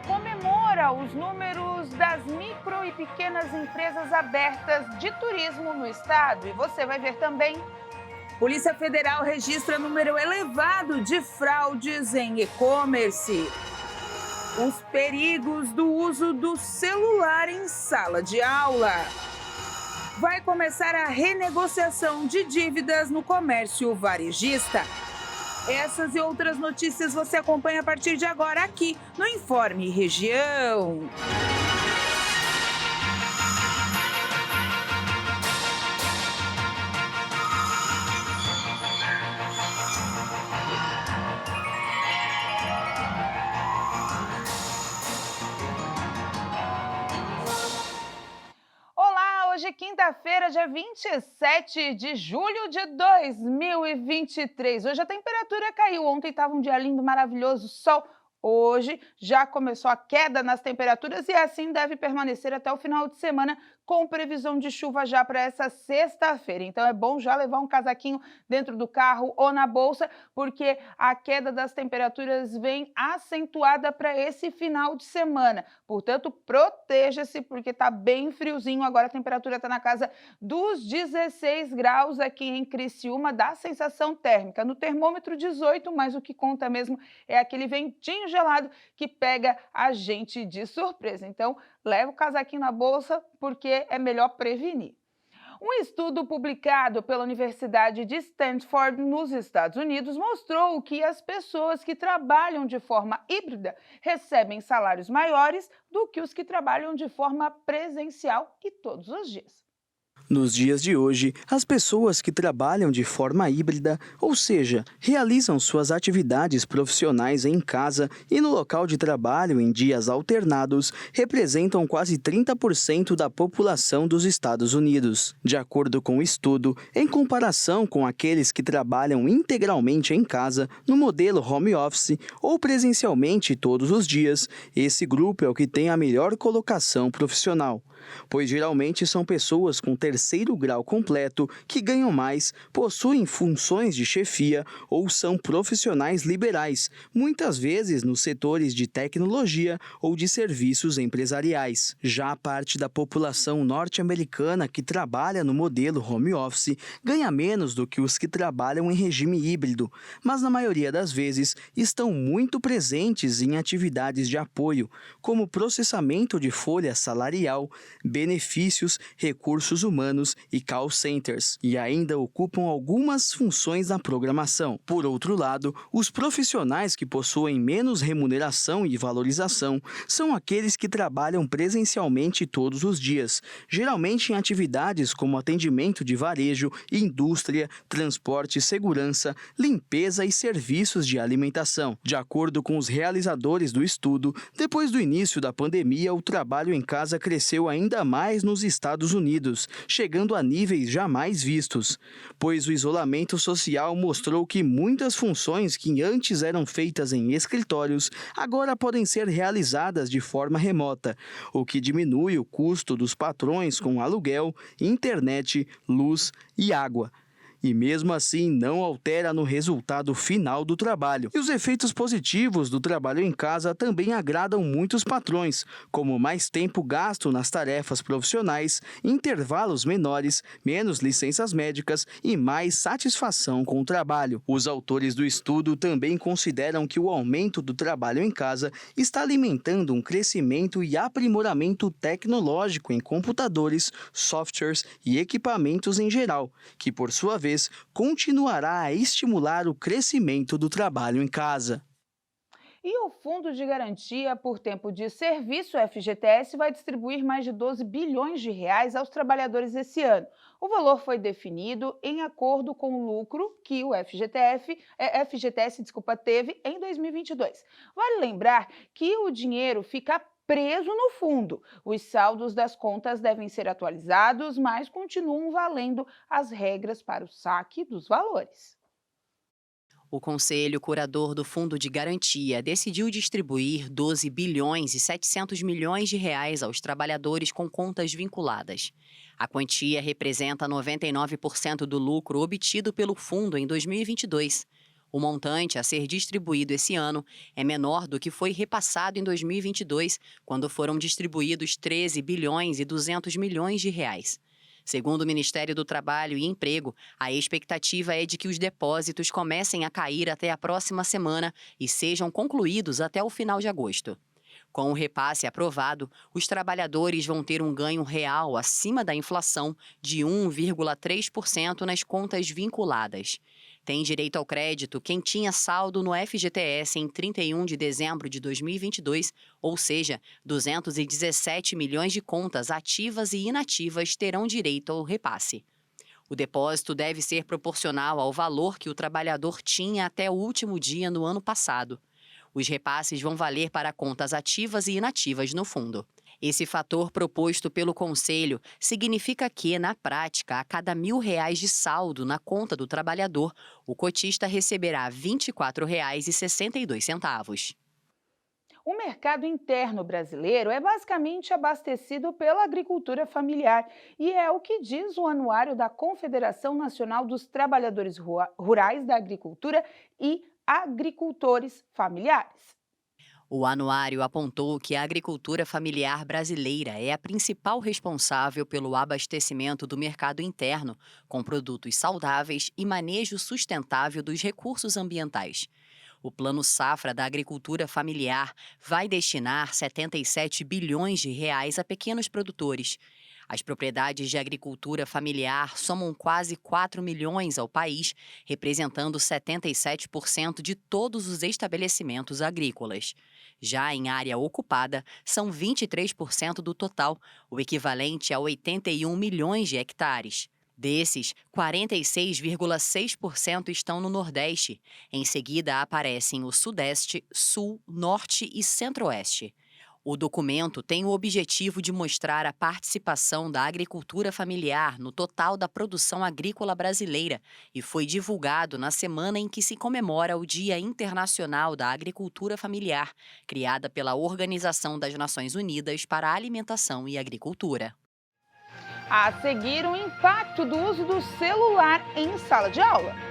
comemora os números das micro e pequenas empresas abertas de turismo no estado. E você vai ver também. Polícia Federal registra número elevado de fraudes em e-commerce. Os perigos do uso do celular em sala de aula. Vai começar a renegociação de dívidas no comércio varejista. Essas e outras notícias você acompanha a partir de agora aqui no Informe Região. Olá, hoje é quinta-feira, dia 27 de julho de 2023. Hoje a temperatura caiu, ontem estava um dia lindo, maravilhoso, sol. Hoje já começou a queda nas temperaturas e assim deve permanecer até o final de semana, com previsão de chuva já para essa sexta-feira. Então é bom já levar um casaquinho dentro do carro ou na bolsa, porque a queda das temperaturas vem acentuada para esse final de semana. Portanto, proteja-se, porque está bem friozinho. Agora a temperatura está na casa dos 16 graus aqui em Criciúma, dá sensação térmica. No termômetro 18, mas o que conta mesmo é aquele ventinho gelado que pega a gente de surpresa. Então, leva o casaquinho na bolsa, porque é melhor prevenir. Um estudo publicado pela Universidade de Stanford, nos Estados Unidos, mostrou que as pessoas que trabalham de forma híbrida recebem salários maiores do que os que trabalham de forma presencial e todos os dias. Nos dias de hoje, as pessoas que trabalham de forma híbrida, ou seja, realizam suas atividades profissionais em casa e no local de trabalho em dias alternados, representam quase 30% da população dos Estados Unidos. De acordo com o estudo, em comparação com aqueles que trabalham integralmente em casa, no modelo home office ou presencialmente todos os dias, esse grupo é o que tem a melhor colocação profissional, pois geralmente são pessoas com terceiro grau completo que ganham mais, possuem funções de chefia ou são profissionais liberais, muitas vezes nos setores de tecnologia ou de serviços empresariais. Já a parte da população norte-americana que trabalha no modelo home office ganha menos do que os que trabalham em regime híbrido, mas na maioria das vezes estão muito presentes em atividades de apoio, como processamento de folha salarial, benefícios, recursos humanos e call centers, e ainda ocupam algumas funções na programação. Por outro lado, os profissionais que possuem menos remuneração e valorização são aqueles que trabalham presencialmente todos os dias, geralmente em atividades como atendimento de varejo, indústria, transporte, segurança, limpeza e serviços de alimentação. De acordo com os realizadores do estudo, depois do início da pandemia, o trabalho em casa cresceu ainda mais nos Estados Unidos, chegando a níveis jamais vistos, pois o isolamento social mostrou que muitas funções que antes eram feitas em escritórios agora podem ser realizadas de forma remota, o que diminui o custo dos patrões com aluguel, internet, luz e água. E mesmo assim não altera no resultado final do trabalho. E os efeitos positivos do trabalho em casa também agradam muitos patrões, como mais tempo gasto nas tarefas profissionais, intervalos menores, menos licenças médicas e mais satisfação com o trabalho. Os autores do estudo também consideram que o aumento do trabalho em casa está alimentando um crescimento e aprimoramento tecnológico em computadores, softwares e equipamentos em geral, que por sua vez continuará a estimular o crescimento do trabalho em casa. E o Fundo de Garantia por Tempo de Serviço, FGTS, vai distribuir mais de 12 bilhões de reais aos trabalhadores esse ano. O valor foi definido em acordo com o lucro que o FGTS teve em 2022. Vale lembrar que o dinheiro fica preso no fundo. Os saldos das contas devem ser atualizados, mas continuam valendo as regras para o saque dos valores. O Conselho Curador do Fundo de Garantia decidiu distribuir 12 bilhões e 700 milhões de reais aos trabalhadores com contas vinculadas. A quantia representa 99% do lucro obtido pelo fundo em 2022. O montante a ser distribuído esse ano é menor do que foi repassado em 2022, quando foram distribuídos 13 bilhões e 200 milhões de reais. Segundo o Ministério do Trabalho e Emprego, a expectativa é de que os depósitos comecem a cair até a próxima semana e sejam concluídos até o final de agosto. Com o repasse aprovado, os trabalhadores vão ter um ganho real acima da inflação de 1,3% nas contas vinculadas. Tem direito ao crédito quem tinha saldo no FGTS em 31 de dezembro de 2022, ou seja, 217 milhões de contas ativas e inativas terão direito ao repasse. O depósito deve ser proporcional ao valor que o trabalhador tinha até o último dia no ano passado. Os repasses vão valer para contas ativas e inativas no fundo. Esse fator proposto pelo Conselho significa que, na prática, a cada R$1.000 de saldo na conta do trabalhador, o cotista receberá R$ 24,62. O mercado interno brasileiro é basicamente abastecido pela agricultura familiar e é o que diz o anuário da Confederação Nacional dos Trabalhadores Rurais da Agricultura e Agricultores Familiares. O anuário apontou que a agricultura familiar brasileira é a principal responsável pelo abastecimento do mercado interno, com produtos saudáveis e manejo sustentável dos recursos ambientais. O Plano Safra da Agricultura Familiar vai destinar 77 bilhões de reais a pequenos produtores. As propriedades de agricultura familiar somam quase 4 milhões ao país, representando 77% de todos os estabelecimentos agrícolas. Já em área ocupada, são 23% do total, o equivalente a 81 milhões de hectares. Desses, 46,6% estão no Nordeste. Em seguida aparecem o Sudeste, Sul, Norte e Centro-Oeste. O documento tem o objetivo de mostrar a participação da agricultura familiar no total da produção agrícola brasileira e foi divulgado na semana em que se comemora o Dia Internacional da Agricultura Familiar, criada pela Organização das Nações Unidas para a Alimentação e Agricultura. A seguir, o impacto do uso do celular em sala de aula.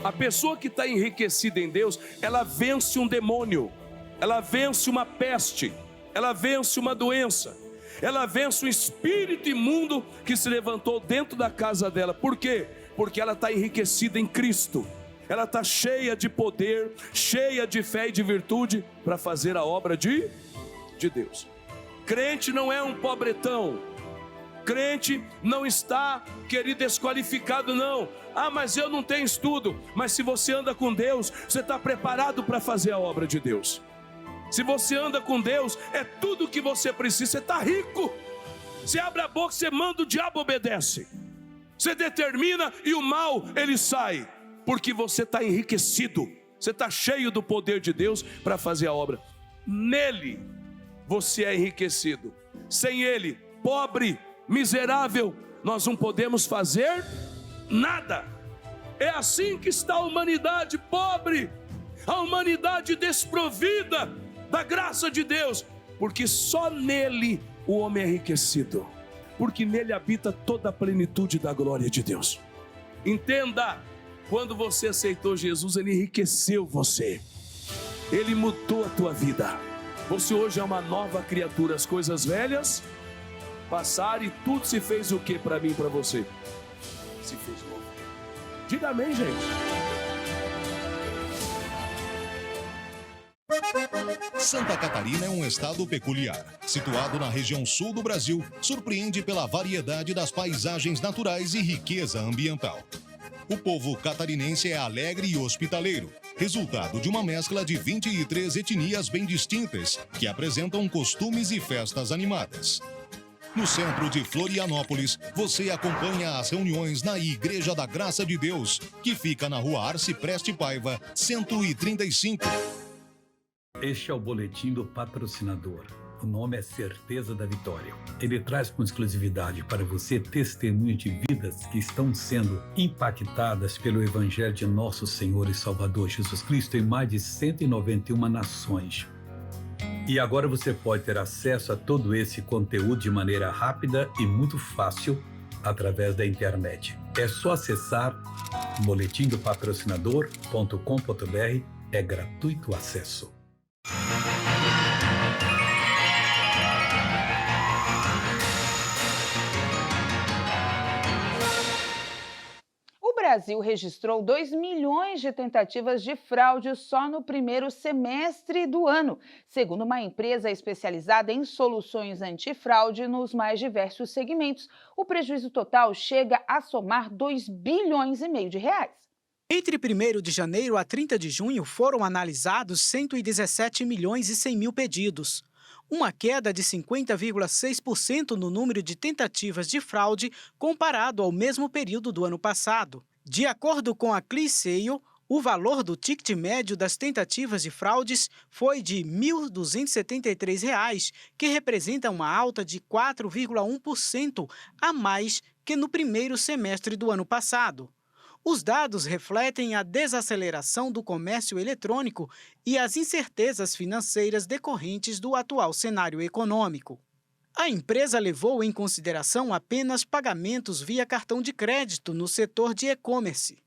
A pessoa que está enriquecida em Deus, ela vence um demônio, ela vence uma peste, ela vence uma doença, ela vence um espírito imundo que se levantou dentro da casa dela. Por quê? Porque ela está enriquecida em Cristo, ela está cheia de poder, cheia de fé e de virtude para fazer a obra de Deus. Crente não é um pobretão. Crente não está, querido, desqualificado, não. Ah, mas eu não tenho estudo. Mas se você anda com Deus, você está preparado para fazer a obra de Deus. Se você anda com Deus, é tudo o que você precisa. Você está rico. Você abre a boca, você manda, o diabo obedece. Você determina e o mal, ele sai. Porque você está enriquecido. Você está cheio do poder de Deus para fazer a obra. Nele, você é enriquecido. Sem ele, pobre, miserável, nós não podemos fazer nada. É assim que está a humanidade pobre, a humanidade desprovida da graça de Deus, porque só nele o homem é enriquecido, porque nele habita toda a plenitude da glória de Deus. Entenda, quando você aceitou Jesus, ele enriqueceu você, ele mudou a tua vida. Você hoje é uma nova criatura. As coisas velhas passaram e tudo se fez o que para mim e para você? Se fez novo. Diga amém, gente. Santa Catarina é um estado peculiar. Situado na região sul do Brasil, surpreende pela variedade das paisagens naturais e riqueza ambiental. O povo catarinense é alegre e hospitaleiro, resultado de uma mescla de 23 etnias bem distintas, que apresentam costumes e festas animadas. No centro de Florianópolis, você acompanha as reuniões na Igreja da Graça de Deus, que fica na Rua Arcipreste Paiva, 135. Este é o boletim do patrocinador. O nome é Certeza da Vitória. Ele traz com exclusividade para você testemunho de vidas que estão sendo impactadas pelo Evangelho de nosso Senhor e Salvador Jesus Cristo em mais de 191 nações. E agora você pode ter acesso a todo esse conteúdo de maneira rápida e muito fácil através da internet. É só acessar boletimdopatrocinador.com.br, é gratuito o acesso. O Brasil registrou 2 milhões de tentativas de fraude só no primeiro semestre do ano, segundo uma empresa especializada em soluções antifraude nos mais diversos segmentos. O prejuízo total chega a somar 2,5 bilhões de reais. Entre 1º de janeiro a 30 de junho foram analisados 117 milhões e 100 mil pedidos. Uma queda de 50,6% no número de tentativas de fraude comparado ao mesmo período do ano passado. De acordo com a ClearSale, o valor do ticket médio das tentativas de fraudes foi de R$ 1.273, que representa uma alta de 4,1% a mais que no primeiro semestre do ano passado. Os dados refletem a desaceleração do comércio eletrônico e as incertezas financeiras decorrentes do atual cenário econômico. A empresa levou em consideração apenas pagamentos via cartão de crédito no setor de e-commerce.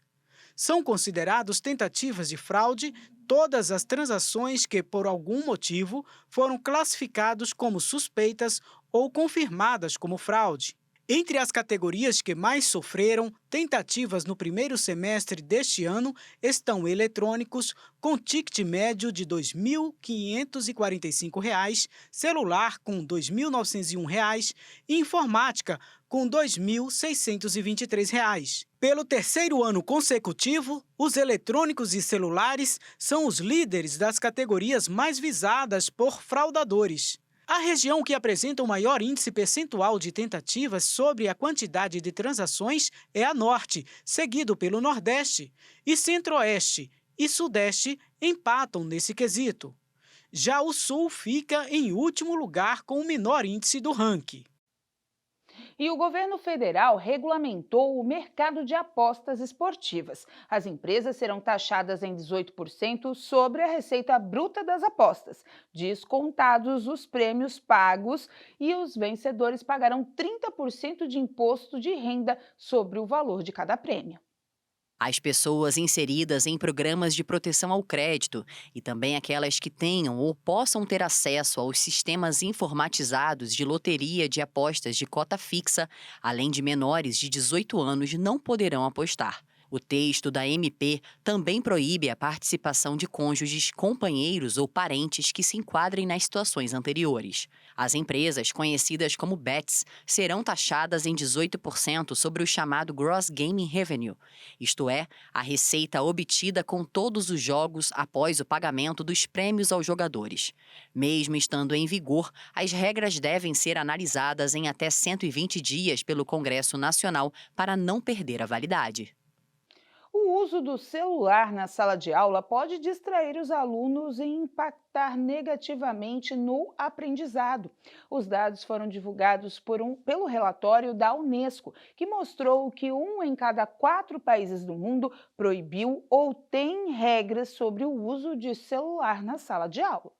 São considerados tentativas de fraude todas as transações que, por algum motivo, foram classificadas como suspeitas ou confirmadas como fraude. Entre as categorias que mais sofreram tentativas no primeiro semestre deste ano estão eletrônicos, com ticket médio de R$ 2.545, celular com R$ 2.901 e informática com R$ 2.623. Pelo terceiro ano consecutivo, os eletrônicos e celulares são os líderes das categorias mais visadas por fraudadores. A região que apresenta o maior índice percentual de tentativas sobre a quantidade de transações é a Norte, seguido pelo Nordeste, e Centro-Oeste e Sudeste empatam nesse quesito. Já o Sul fica em último lugar com o menor índice do ranking. E o governo federal regulamentou o mercado de apostas esportivas. As empresas serão taxadas em 18% sobre a receita bruta das apostas, descontados os prêmios pagos, e os vencedores pagarão 30% de imposto de renda sobre o valor de cada prêmio. As pessoas inseridas em programas de proteção ao crédito e também aquelas que tenham ou possam ter acesso aos sistemas informatizados de loteria de apostas de cota fixa, além de menores de 18 anos, não poderão apostar. O texto da MP também proíbe a participação de cônjuges, companheiros ou parentes que se enquadrem nas situações anteriores. As empresas, conhecidas como bets, serão taxadas em 18% sobre o chamado Gross Gaming Revenue, isto é, a receita obtida com todos os jogos após o pagamento dos prêmios aos jogadores. Mesmo estando em vigor, as regras devem ser analisadas em até 120 dias pelo Congresso Nacional para não perder a validade. O uso do celular na sala de aula pode distrair os alunos e impactar negativamente no aprendizado. Os dados foram divulgados pelo relatório da Unesco, que mostrou que 1 em cada 4 países do mundo proibiu ou tem regras sobre o uso de celular na sala de aula.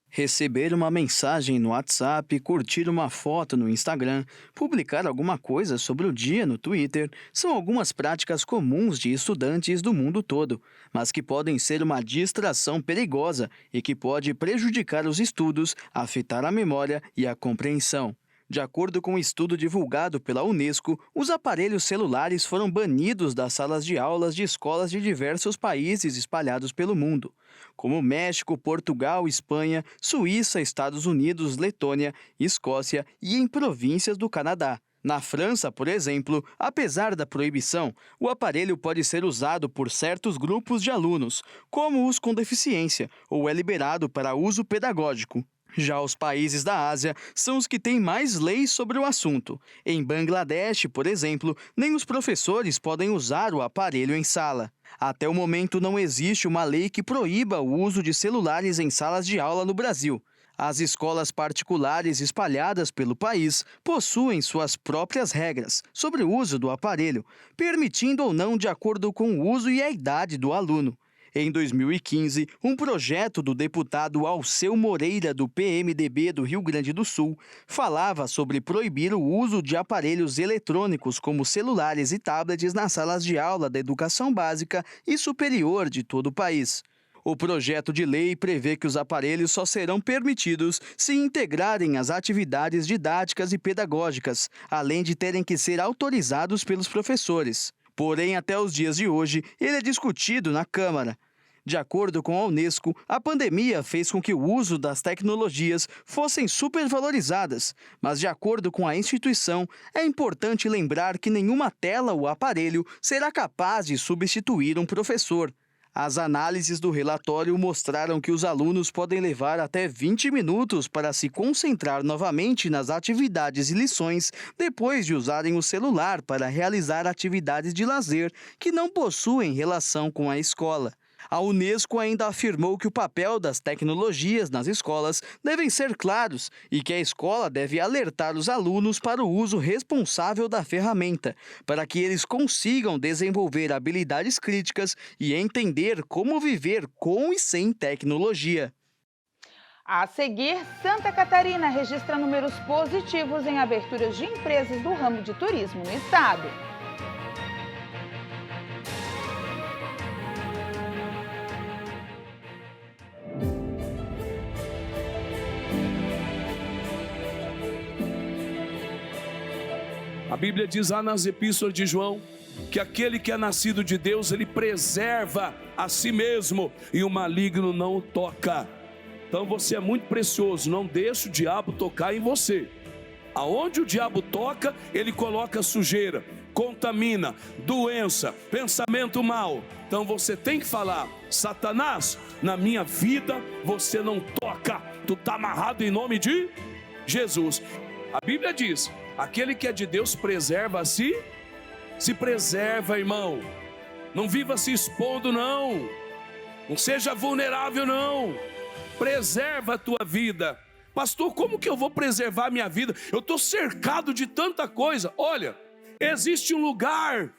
Receber uma mensagem no WhatsApp, curtir uma foto no Instagram, publicar alguma coisa sobre o dia no Twitter são algumas práticas comuns de estudantes do mundo todo, mas que podem ser uma distração perigosa e que pode prejudicar os estudos, afetar a memória e a compreensão. De acordo com um estudo divulgado pela Unesco, os aparelhos celulares foram banidos das salas de aulas de escolas de diversos países espalhados pelo mundo, como México, Portugal, Espanha, Suíça, Estados Unidos, Letônia, Escócia e em províncias do Canadá. Na França, por exemplo, apesar da proibição, o aparelho pode ser usado por certos grupos de alunos, como os com deficiência, ou é liberado para uso pedagógico. Já os países da Ásia são os que têm mais leis sobre o assunto. Em Bangladesh, por exemplo, nem os professores podem usar o aparelho em sala. Até o momento não existe uma lei que proíba o uso de celulares em salas de aula no Brasil. As escolas particulares espalhadas pelo país possuem suas próprias regras sobre o uso do aparelho, permitindo ou não de acordo com o uso e a idade do aluno. Em 2015, um projeto do deputado Alceu Moreira, do PMDB do Rio Grande do Sul, falava sobre proibir o uso de aparelhos eletrônicos como celulares e tablets nas salas de aula da educação básica e superior de todo o país. O projeto de lei prevê que os aparelhos só serão permitidos se integrarem às atividades didáticas e pedagógicas, além de terem que ser autorizados pelos professores. Porém, até os dias de hoje, ele é discutido na Câmara. De acordo com a Unesco, a pandemia fez com que o uso das tecnologias fossem supervalorizadas, mas de acordo com a instituição, é importante lembrar que nenhuma tela ou aparelho será capaz de substituir um professor. As análises do relatório mostraram que os alunos podem levar até 20 minutos para se concentrar novamente nas atividades e lições depois de usarem o celular para realizar atividades de lazer que não possuem relação com a escola. A Unesco ainda afirmou que o papel das tecnologias nas escolas devem ser claros e que a escola deve alertar os alunos para o uso responsável da ferramenta, para que eles consigam desenvolver habilidades críticas e entender como viver com e sem tecnologia. A seguir, Santa Catarina registra números positivos em aberturas de empresas do ramo de turismo no estado. A Bíblia diz lá nas epístolas de João que aquele que é nascido de Deus, ele preserva a si mesmo e o maligno não o toca. Então você é muito precioso, não deixe o diabo tocar em você. Aonde o diabo toca, ele coloca sujeira, contamina, doença, pensamento mau. Então você tem que falar: Satanás, na minha vida você não toca, tu está amarrado em nome de Jesus. A Bíblia diz: aquele que é de Deus preserva a si, se preserva, irmão. Não viva se expondo, não. Não seja vulnerável, não. Preserva a tua vida. Pastor, como que eu vou preservar a minha vida? Eu estou cercado de tanta coisa. Olha, existe um lugar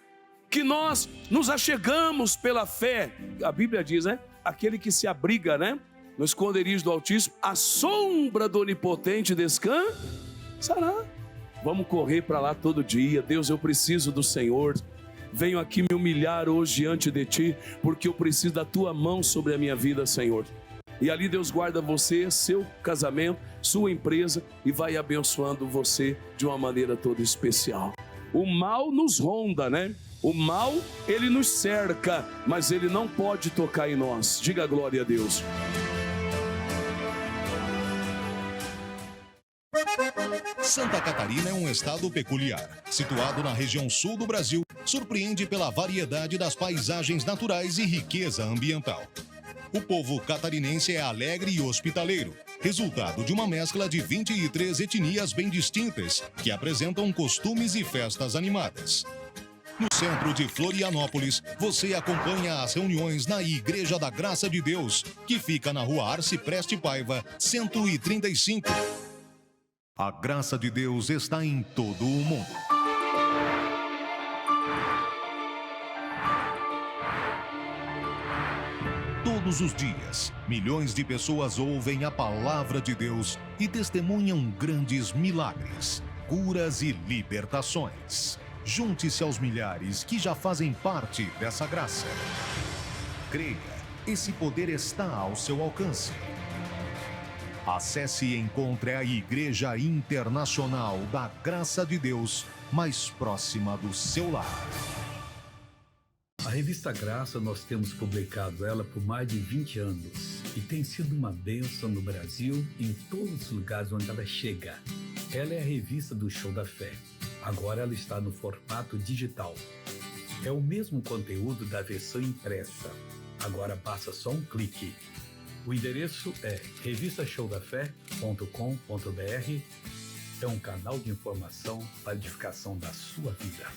que nós nos achegamos pela fé. A Bíblia diz, né? Aquele que se abriga, né? No esconderijo do Altíssimo, a sombra do Onipotente descansará. Vamos correr para lá todo dia. Deus, eu preciso do Senhor. Venho aqui me humilhar hoje diante de Ti, porque eu preciso da Tua mão sobre a minha vida, Senhor. E ali Deus guarda você, seu casamento, sua empresa e vai abençoando você de uma maneira toda especial. O mal nos ronda, né? O mal, ele nos cerca, mas ele não pode tocar em nós. Diga glória a Deus. Santa Catarina é um estado peculiar. Situado na região sul do Brasil, surpreende pela variedade das paisagens naturais e riqueza ambiental. O povo catarinense é alegre e hospitaleiro, resultado de uma mescla de 23 etnias bem distintas, que apresentam costumes e festas animadas. No centro de Florianópolis, você acompanha as reuniões na Igreja da Graça de Deus, que fica na Rua Arcipreste Paiva, 135. A graça de Deus está em todo o mundo. Todos os dias, milhões de pessoas ouvem a palavra de Deus e testemunham grandes milagres, curas e libertações. Junte-se aos milhares que já fazem parte dessa graça. Creia, esse poder está ao seu alcance. Acesse e encontre a Igreja Internacional da Graça de Deus mais próxima do seu lar. A revista Graça, nós temos publicado ela por mais de 20 anos e tem sido uma bênção no Brasil e em todos os lugares onde ela chega. Ela é a revista do Show da Fé. Agora ela está no formato digital. É o mesmo conteúdo da versão impressa. Agora basta só um clique. O endereço é revistashowdafé.com.br. É um canal de informação para a edificação da sua vida.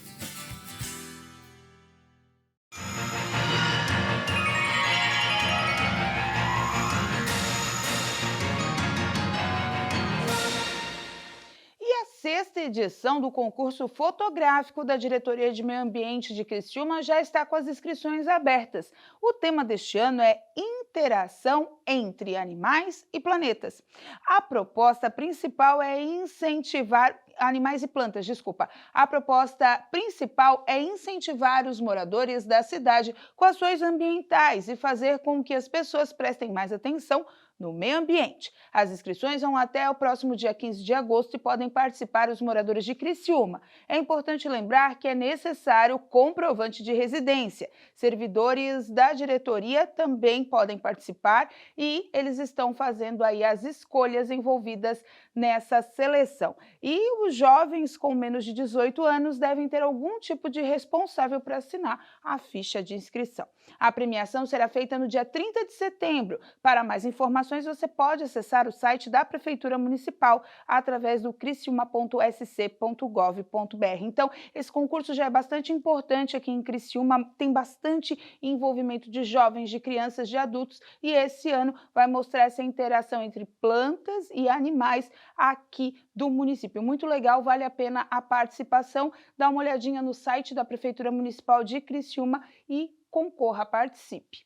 sexta edição do concurso fotográfico da Diretoria de Meio Ambiente de Criciúma já está com as inscrições abertas. O tema deste ano é interação entre animais e planetas. A proposta principal é incentivar animais e plantas, desculpa. A proposta principal é incentivar os moradores da cidade com ações ambientais e fazer com que as pessoas prestem mais atenção no meio ambiente. As inscrições vão até o próximo dia 15 de agosto e podem participar os moradores de Criciúma. É importante lembrar que é necessário comprovante de residência. Servidores da diretoria também podem participar e eles estão fazendo aí as escolhas envolvidas nessa seleção. E os jovens com menos de 18 anos devem ter algum tipo de responsável para assinar a ficha de inscrição. A premiação será feita no dia 30 de setembro. Para mais informações, você pode acessar o site da Prefeitura Municipal através do criciúma.sc.gov.br. Então, esse concurso já é bastante importante aqui em Criciúma, tem bastante envolvimento de jovens, de crianças, de adultos, e esse ano vai mostrar essa interação entre plantas e animais aqui do município. Muito legal, vale a pena a participação. Dá uma olhadinha no site da Prefeitura Municipal de Criciúma e concorra, participe.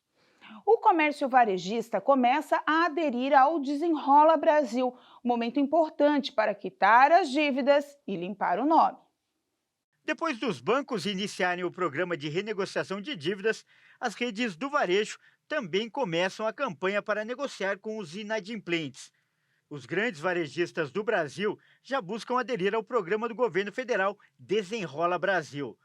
O comércio varejista começa a aderir ao Desenrola Brasil, um momento importante para quitar as dívidas e limpar o nome. Depois dos bancos iniciarem o programa de renegociação de dívidas, as redes do varejo também começam a campanha para negociar com os inadimplentes. Os grandes varejistas do Brasil já buscam aderir ao programa do governo federal Desenrola Brasil.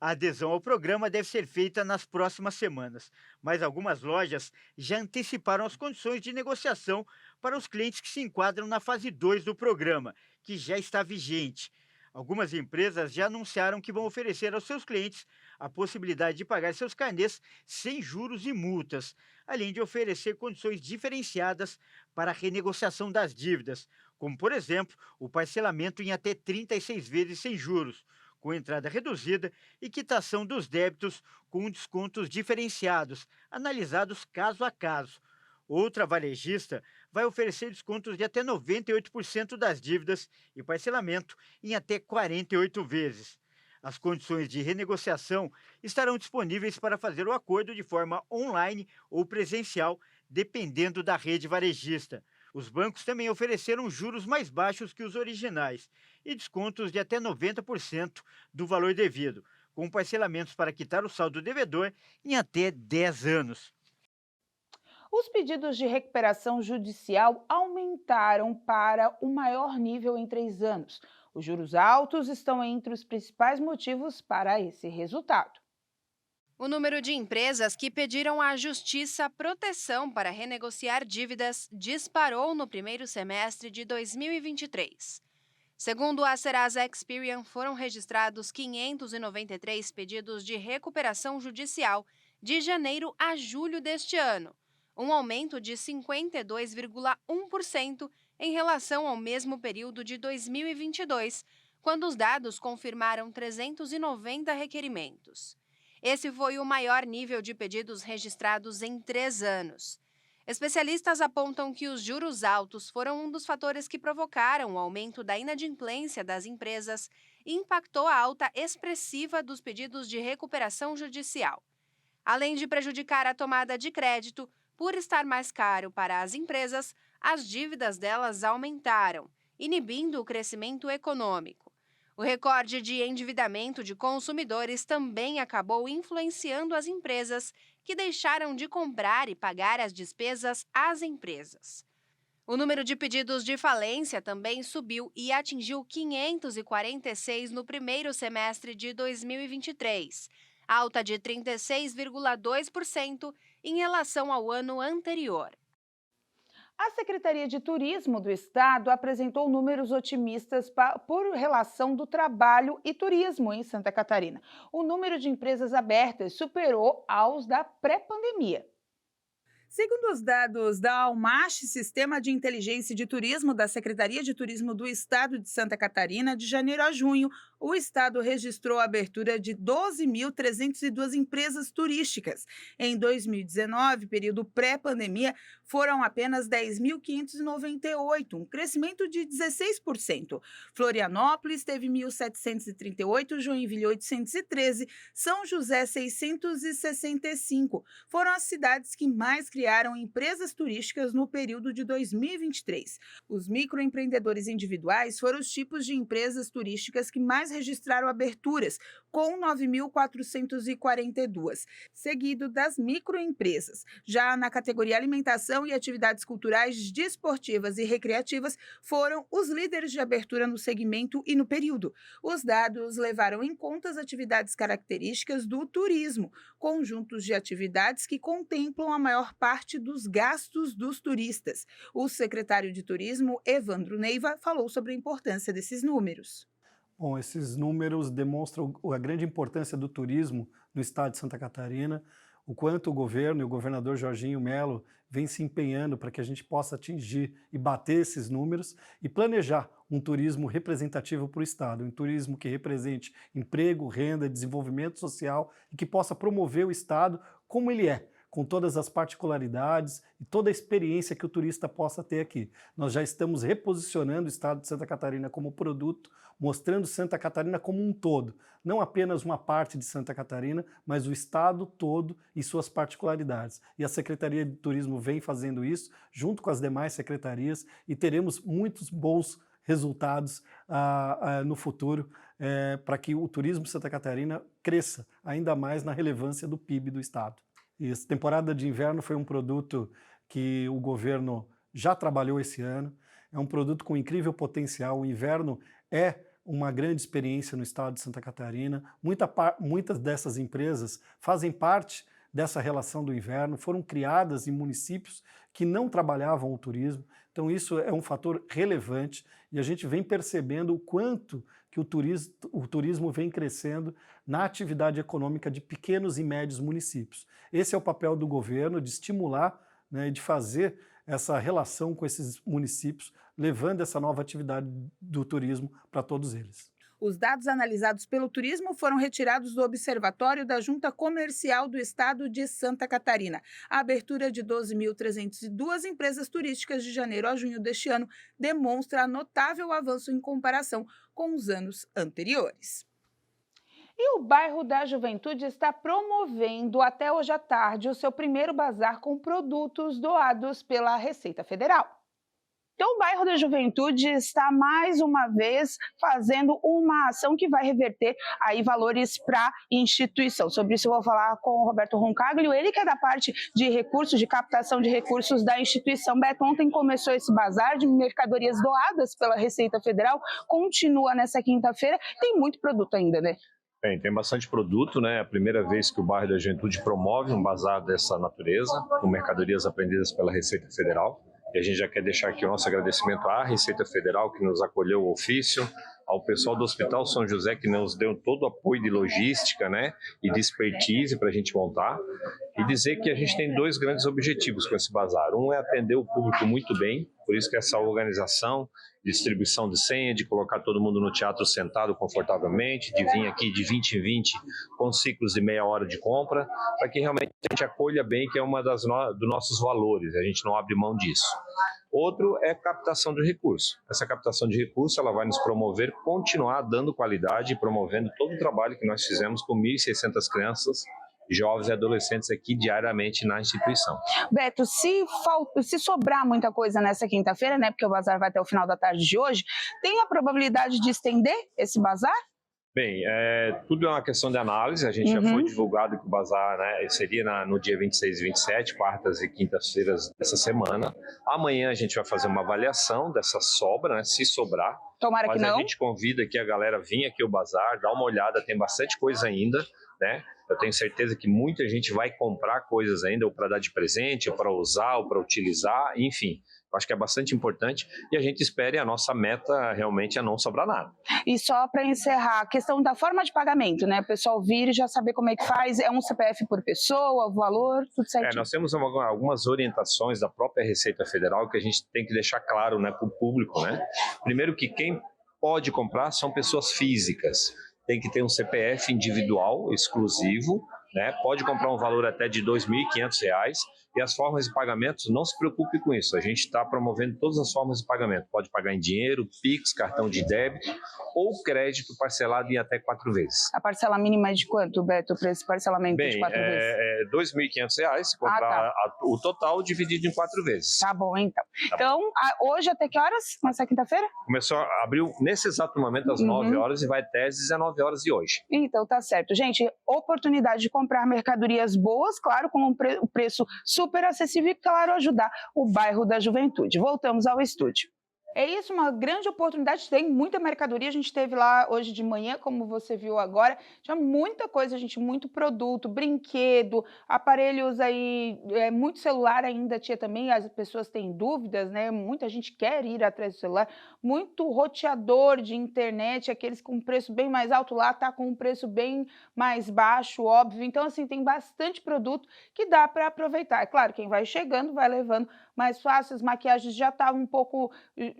A adesão ao programa deve ser feita nas próximas semanas, mas algumas lojas já anteciparam as condições de negociação para os clientes que se enquadram na fase 2 do programa, que já está vigente. Algumas empresas já anunciaram que vão oferecer aos seus clientes a possibilidade de pagar seus carnês sem juros e multas, além de oferecer condições diferenciadas para a renegociação das dívidas, como, por exemplo, o parcelamento em até 36 vezes sem juros, com entrada reduzida e quitação dos débitos com descontos diferenciados, analisados caso a caso. Outra varejista vai oferecer descontos de até 98% das dívidas e parcelamento em até 48 vezes. As condições de renegociação estarão disponíveis para fazer o acordo de forma online ou presencial, dependendo da rede varejista. Os bancos também ofereceram juros mais baixos que os originais e descontos de até 90% do valor devido, com parcelamentos para quitar o saldo devedor em até 10 anos. Os pedidos de recuperação judicial aumentaram para o maior nível em 3 anos. Os juros altos estão entre os principais motivos para esse resultado. O número de empresas que pediram à Justiça proteção para renegociar dívidas disparou no primeiro semestre de 2023. Segundo a Serasa Experian, foram registrados 593 pedidos de recuperação judicial de janeiro a julho deste ano, um aumento de 52,1% em relação ao mesmo período de 2022, quando os dados confirmaram 390 requerimentos. Esse foi o maior nível de pedidos registrados em 3 anos. Especialistas apontam que os juros altos foram um dos fatores que provocaram o aumento da inadimplência das empresas e impactou a alta expressiva dos pedidos de recuperação judicial. Além de prejudicar a tomada de crédito, por estar mais caro para as empresas, as dívidas delas aumentaram, inibindo o crescimento econômico. O recorde de endividamento de consumidores também acabou influenciando as empresas, que deixaram de comprar e pagar as despesas às empresas. O número de pedidos de falência também subiu e atingiu 546 no primeiro semestre de 2023, alta de 36,2% em relação ao ano anterior. A Secretaria de Turismo do Estado apresentou números otimistas por relação do trabalho e turismo em Santa Catarina. O número de empresas abertas superou aos da pré-pandemia. Segundo os dados da Almach, Sistema de Inteligência de Turismo da Secretaria de Turismo do Estado de Santa Catarina, de janeiro a junho, o estado registrou a abertura de 12.302 empresas turísticas. Em 2019, período pré-pandemia, foram apenas 10.598, um crescimento de 16%. Florianópolis teve 1.738, Joinville 813, São José 665. Foram as cidades que mais criaram empresas turísticas no período de 2023. Os microempreendedores individuais foram os tipos de empresas turísticas que mais registraram aberturas, com 9.442, seguido das microempresas. Já na categoria alimentação e atividades culturais, desportivas e recreativas, foram os líderes de abertura no segmento e no período. Os dados levaram em conta as atividades características do turismo, conjuntos de atividades que contemplam a maior parte dos gastos dos turistas. O secretário de Turismo, Evandro Neiva, falou sobre a importância desses números. Bom, esses números demonstram a grande importância do turismo no estado de Santa Catarina, o quanto o governo e o governador Jorginho Melo vem se empenhando para que a gente possa atingir e bater esses números e planejar um turismo representativo para o estado, um turismo que represente emprego, renda, desenvolvimento social e que possa promover o estado como ele é, com todas as particularidades e toda a experiência que o turista possa ter aqui. Nós já estamos reposicionando o estado de Santa Catarina como produto, mostrando Santa Catarina como um todo, não apenas uma parte de Santa Catarina, mas o estado todo e suas particularidades. E a Secretaria de Turismo vem fazendo isso, junto com as demais secretarias, e teremos muitos bons resultados no futuro para que o turismo de Santa Catarina cresça ainda mais na relevância do PIB do estado. E essa temporada de inverno foi um produto que o governo já trabalhou esse ano, é um produto com incrível potencial. O inverno é uma grande experiência no estado de Santa Catarina. Muitas dessas empresas fazem parte dessa relação do inverno, foram criadas em municípios que não trabalhavam o turismo, então isso é um fator relevante e a gente vem percebendo o quanto que o turismo vem crescendo na atividade econômica de pequenos e médios municípios. Esse é o papel do governo, de estimular, né, de fazer essa relação com esses municípios, levando essa nova atividade do turismo para todos eles. Os dados analisados pelo turismo foram retirados do Observatório da Junta Comercial do Estado de Santa Catarina. A abertura de 12.302 empresas turísticas de janeiro a junho deste ano demonstra notável avanço em comparação com os anos anteriores. E o bairro da Juventude está promovendo até hoje à tarde o seu primeiro bazar com produtos doados pela Receita Federal. Então, o bairro da Juventude está mais uma vez fazendo uma ação que vai reverter aí valores para a instituição. Sobre isso eu vou falar com o Roberto Roncaglio, ele que é da parte de recursos, de captação de recursos da instituição. Beto, ontem começou esse bazar de mercadorias doadas pela Receita Federal, continua nessa quinta-feira, tem muito produto ainda, né? Tem bastante produto, né? É a primeira vez que o bairro da Juventude promove um bazar dessa natureza, com mercadorias apreendidas pela Receita Federal. E a gente já quer deixar aqui o nosso agradecimento à Receita Federal, que nos acolheu o ofício, ao pessoal do Hospital São José, que nos deu todo o apoio de logística, né, e de expertise para a gente montar, e dizer que a gente tem dois grandes objetivos com esse bazar. Um é atender o público muito bem, por isso que essa organização, distribuição de senha, de colocar todo mundo no teatro sentado confortavelmente, de vir aqui de 20 em 20 com ciclos de meia hora de compra, para que realmente a gente acolha bem, que é uma dos nossos valores, a gente não abre mão disso. Outro é captação de recursos. Essa captação de recursos ela vai nos promover, continuar dando qualidade e promovendo todo o trabalho que nós fizemos com 1.600 crianças, jovens e adolescentes aqui diariamente na instituição. Beto, se sobrar muita coisa nessa quinta-feira, né, porque o bazar vai até o final da tarde de hoje, tem a probabilidade de estender esse bazar? Bem, tudo é uma questão de análise. A gente já foi divulgado que o bazar, né, seria no dia 26 e 27, quartas e quintas-feiras dessa semana. Amanhã a gente vai fazer uma avaliação dessa sobra, né, se sobrar. Tomara que não. Mas a gente convida aqui a galera vir aqui ao bazar, dar uma olhada, tem bastante coisa ainda, né? Eu tenho certeza que muita gente vai comprar coisas ainda, ou para dar de presente, ou para usar, ou para utilizar, enfim. Eu acho que é bastante importante e a gente espera, e a nossa meta realmente é não sobrar nada. E só para encerrar, a questão da forma de pagamento, né? O pessoal vir e já saber como é que faz, é um CPF por pessoa, o valor, tudo certinho. Nós temos algumas orientações da própria Receita Federal que a gente tem que deixar claro, né, para o público, né? Primeiro que quem pode comprar são pessoas físicas. Tem que ter um CPF individual, exclusivo, né? Pode comprar um valor até de R$ 2.500. E as formas de pagamento, não se preocupe com isso. A gente está promovendo todas as formas de pagamento. Pode pagar em dinheiro, Pix, cartão de débito ou crédito parcelado em até 4 vezes. A parcela mínima é de quanto, Beto, para esse parcelamento de 4 vezes? É R$ 2.500 se comprar o total dividido em 4 vezes. Tá bom, então. Então, hoje até que horas? Nessa quinta-feira? Abriu nesse exato momento às 9 horas e vai até às 19 horas de hoje. Então, tá certo. Gente, oportunidade de comprar mercadorias boas, claro, com um preço super acessível e, claro, ajudar o bairro da Juventude. Voltamos ao estúdio. É isso, uma grande oportunidade, tem muita mercadoria, a gente teve lá hoje de manhã, como você viu agora, tinha muita coisa, gente, muito produto, brinquedo, aparelhos aí, muito celular ainda tinha também, as pessoas têm dúvidas, né, muita gente quer ir atrás do celular, muito roteador de internet, aqueles com preço bem mais alto lá, tá com um preço bem mais baixo, óbvio, então assim, tem bastante produto que dá para aproveitar, é claro, quem vai chegando vai levando mais fácil, as maquiagens já estavam um pouco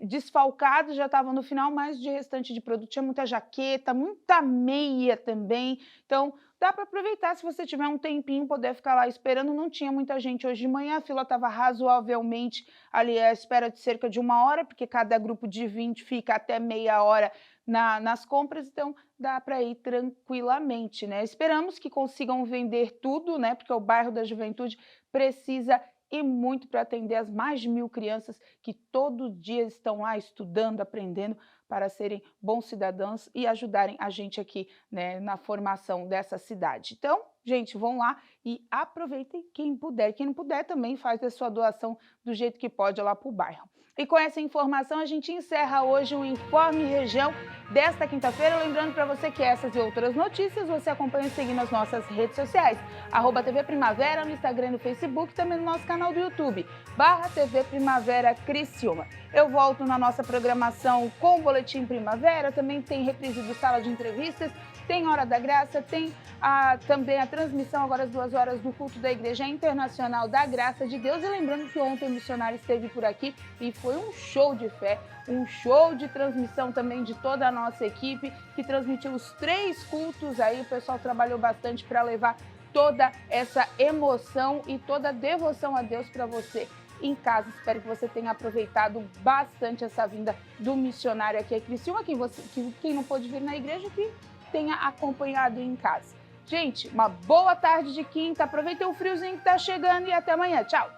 desfalcadas, já estavam no final, mas de restante de produto tinha muita jaqueta, muita meia também, então dá para aproveitar se você tiver um tempinho, poder ficar lá esperando, não tinha muita gente hoje de manhã, a fila estava razoavelmente ali à espera de cerca de 1 hora, porque cada grupo de 20 fica até meia hora nas compras, então dá para ir tranquilamente, né? Esperamos que consigam vender tudo, né? Porque o bairro da Juventude precisa e muito para atender as mais de 1.000 crianças que todo dia estão lá estudando, aprendendo para serem bons cidadãos e ajudarem a gente aqui, né, na formação dessa cidade. Então, gente, vão lá e aproveitem quem puder. Quem não puder também faz a sua doação do jeito que pode lá para o bairro. E com essa informação a gente encerra hoje o Informe Região desta quinta-feira. Lembrando para você que essas e outras notícias você acompanha seguindo as nossas redes sociais, @TV Primavera no Instagram e no Facebook, também no nosso canal do YouTube, /TV Primavera Criciúma. Eu volto na nossa programação com o Boletim Primavera, também tem reprise do Sala de Entrevistas, tem Hora da Graça, tem também a transmissão agora às 2 horas do culto da Igreja Internacional da Graça de Deus. E lembrando que ontem o missionário esteve por aqui e foi um show de fé, um show de transmissão também de toda a nossa equipe, que transmitiu os 3 cultos aí, o pessoal trabalhou bastante para levar toda essa emoção e toda a devoção a Deus para você em casa. Espero que você tenha aproveitado bastante essa vinda do missionário aqui a Criciúma, quem não pôde vir na igreja, que tenha acompanhado em casa. Gente, uma boa tarde de quinta, aproveitem o friozinho que está chegando e até amanhã. Tchau!